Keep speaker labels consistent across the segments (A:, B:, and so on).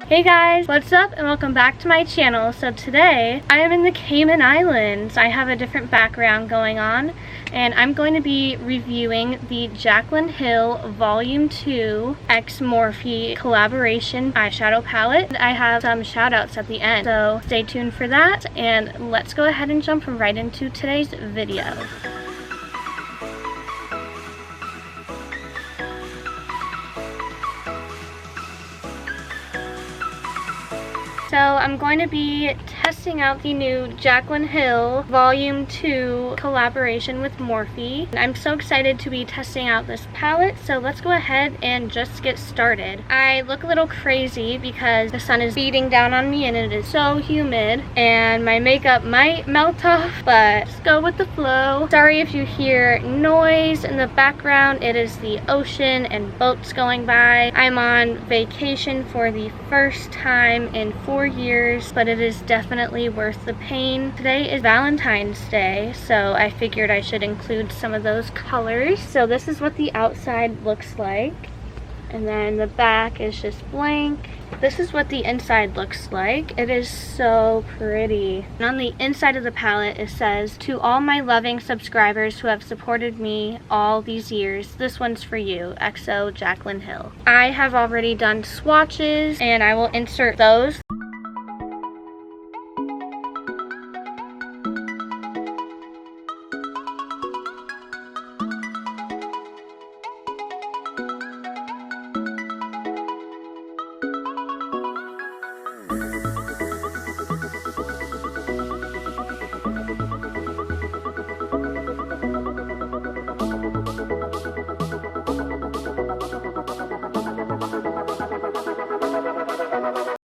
A: Hey guys, what's up and welcome back to my channel. So today I am in the Cayman Islands. I have a different background going on and I'm going to be reviewing the JACLYN Hill Volume 2 x MORPHE collaboration eyeshadow palette. I have some shout outs at the end, so stay tuned for that and let's go ahead and jump right into today's video. So I'm going to be testing out the new JACLYN Hill Volume 2 collaboration with MORPHE. I'm so excited to be testing out this palette, so let's go ahead and just get started. I look a little crazy because the sun is beating down on me and it is so humid and my makeup might melt off, but just go with the flow. Sorry if you hear noise in the background. It is the ocean and boats going by. I'm on vacation for the first time in 4 years, but it is definitely worth the pain. Today is Valentine's Day, so I figured I should include some of those colors. So this is what the outside looks like, and then the back is just blank. This is what the inside looks like. It is so pretty. And on the inside of the palette it says, "To all my loving subscribers who have supported me all these years, this one's for you, XO JACLYN Hill." I have already done swatches and I will insert those.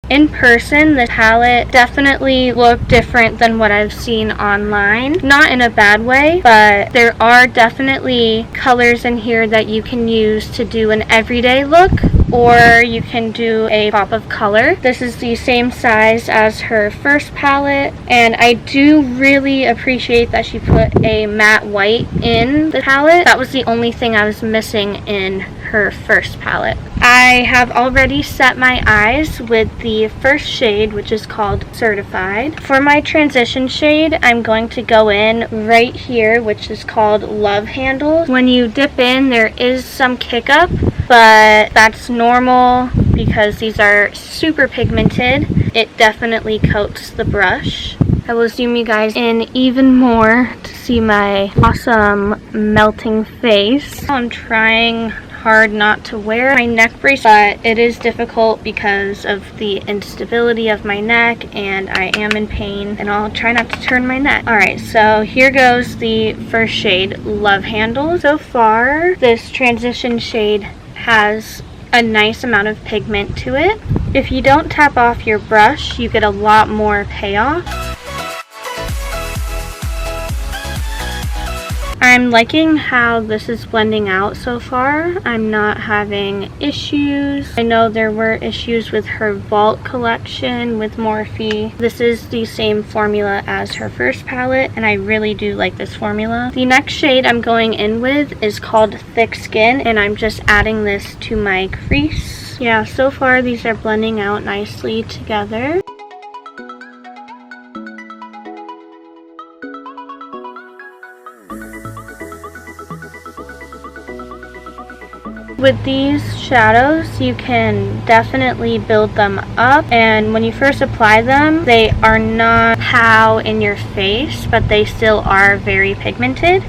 A: In person, the palette definitely looked different than what I've seen online. Not in a bad way, but there are definitely colors in here that you can use to do an everyday look, or you can do a pop of color. This is the same size as her first palette, and I do really appreciate that she put a matte white in the palette. That was the only thing I was missing in her first palette. I have already set my eyes with the first shade, which is called Certified. For my transition shade, I'm going to go in right here, which is called Love Handles. When you dip in, there is some kick up, but that's normal because these are super pigmented. It definitely coats the brush. I will zoom you guys in even more to see my awesome melting face. I'm trying hard not to wear my neck brace, but it is difficult because of the instability of my neck and I am in pain, and I'll try not to turn my neck. Alright, so here goes the first shade, Love Handles. So far, this transition shade has a nice amount of pigment to it. If you don't tap off your brush, you get a lot more payoff. I'm liking how this is blending out so far. I'm not having issues. I know there were issues with her Vault collection with MORPHE. This is the same formula as her first palette, and I really do like this formula. The next shade I'm going in with is called Thick Skin, and I'm just adding this to my crease. Yeah, so far these are blending out nicely together. With these shadows, you can definitely build them up, and when you first apply them, they are not pow in your face, but they still are very pigmented.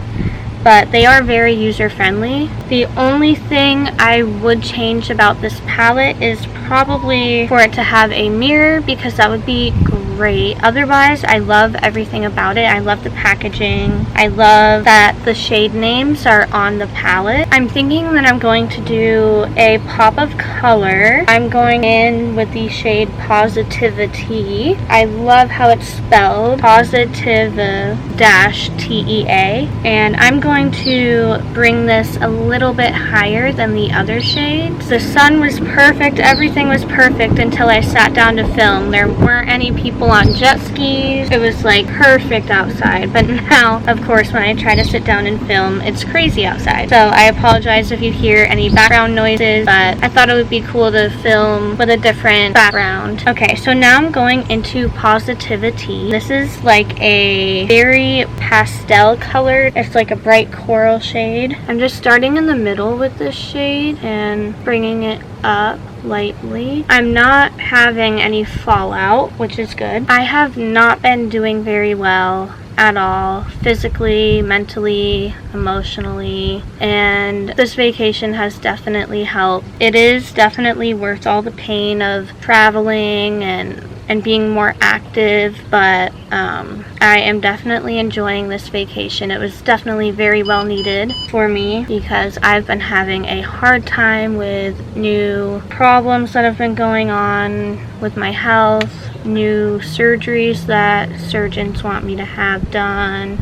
A: But they are very user-friendly. The only thing I would change about this palette is probably for it to have a mirror, because that would be great. Otherwise, I love everything about it. I love the packaging. I love that the shade names are on the palette. I'm thinking that I'm going to do a pop of color. I'm going in with the shade Positivity. I love how it's spelled, Positive-TEA, and I'm going to bring this a little bit higher than the other shades. The sun was perfect, everything was perfect until I sat down to film. There weren't any people people on jet skis. It was like perfect outside. But now, of course, when I try to sit down and film, it's crazy outside. So I apologize if you hear any background noises, but I thought it would be cool to film with a different background. Okay, so now I'm going into Positivity. This is like a very pastel colored. It's like a bright coral shade. I'm just starting in the middle with this shade and bringing it up lightly. I'm not having any fallout, which is good. I have not been doing very well at all, physically, mentally, emotionally, and this vacation has definitely helped. It is definitely worth all the pain of traveling and being more active, but I am definitely enjoying this vacation. It was definitely very well needed for me because I've been having a hard time with new problems that have been going on with my health, new surgeries that surgeons want me to have done,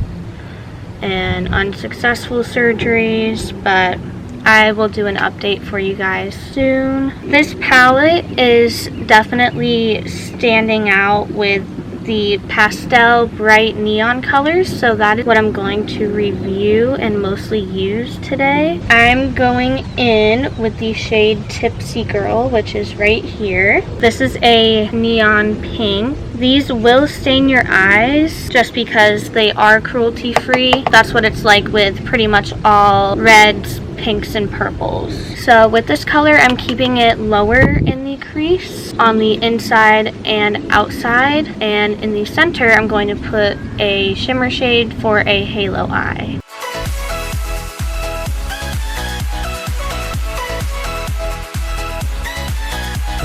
A: and unsuccessful surgeries, but I will do an update for you guys soon. This palette is definitely standing out with the pastel bright neon colors, so that is what I'm going to review and mostly use today. I'm going in with the shade Tipsy Girl, which is right here. This is a neon pink. These will stain your eyes just because they are cruelty free. That's what it's like with pretty much all reds, pinks, and purples. So with this color, I'm keeping it lower in the crease on the inside and outside, and in the center I'm going to put a shimmer shade for a halo eye.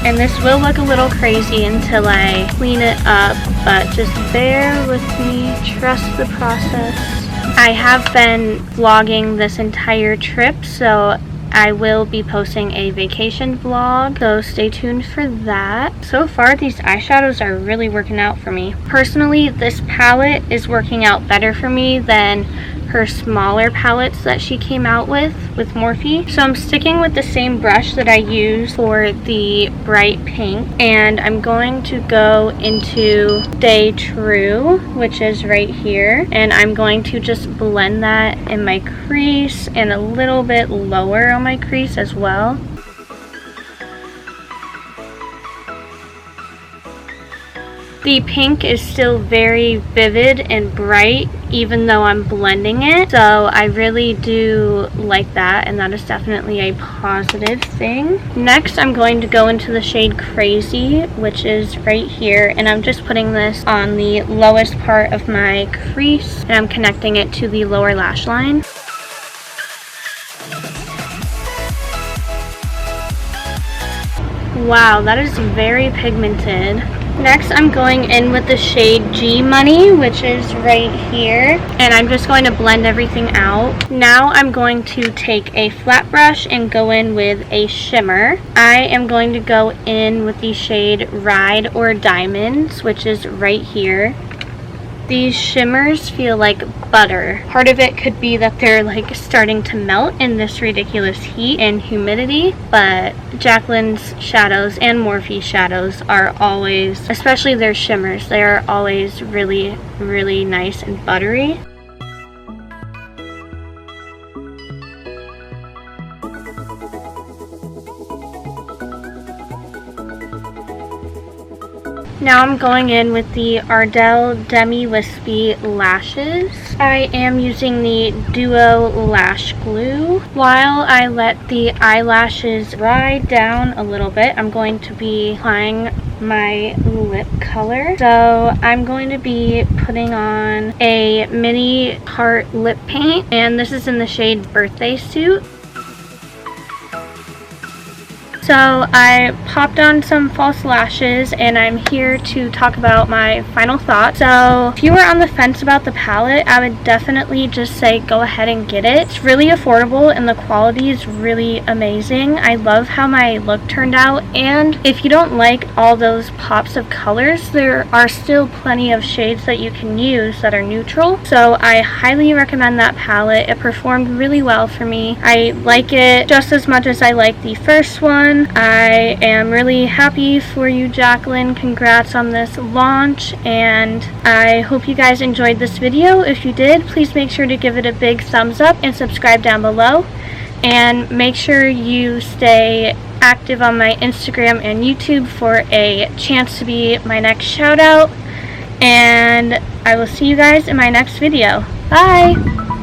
A: And this will look a little crazy until I clean it up, but just bear with me, trust the process. I have been vlogging this entire trip, so I will be posting a vacation vlog, so stay tuned for that. So far, these eyeshadows are really working out for me. Personally, this palette is working out better for me than her smaller palettes that she came out with Morphe. So I'm sticking with the same brush that I use for the bright pink, and I'm going to go into Stay True, which is right here, and I'm going to just blend that in my crease and a little bit lower on my crease as well. The pink is still very vivid and bright even though I'm blending it, so I really do like that, and that is definitely a positive thing. Next, I'm going to go into the shade Crazy, which is right here, and I'm just putting this on the lowest part of my crease, and I'm connecting it to the lower lash line. Wow, that is very pigmented. Next, I'm going in with the shade G Money, which is right here, and I'm just going to blend everything out. Now I'm going to take a flat brush and go in with a shimmer. I am going to go in with the shade Ride or Diamonds, which is right here. These shimmers feel like butter. Part of it could be that they're like starting to melt in this ridiculous heat and humidity, but JACLYN's shadows and Morphe shadows are always, especially their shimmers, they are always really, really nice and buttery. Now I'm going in with the Ardell Demi Wispy Lashes. I am using the Duo Lash Glue. While I let the eyelashes dry down a little bit, I'm going to be applying my lip color. So I'm going to be putting on a mini heart lip paint, and this is in the shade Birthday Suit. So I popped on some false lashes, and I'm here to talk about my final thoughts. So if you were on the fence about the palette, I would definitely just say go ahead and get it. It's really affordable and the quality is really amazing. I love how my look turned out, and if you don't like all those pops of colors, there are still plenty of shades that you can use that are neutral. So I highly recommend that palette. It performed really well for me. I like it just as much as I like the first one. on. I am really happy for you, JACLYN. Congrats on this launch, and I hope you guys enjoyed this video. If you did, please make sure to give it a big thumbs up and subscribe down below. And make sure you stay active on my Instagram and YouTube for a chance to be my next shout out. And I will see you guys in my next video. Bye!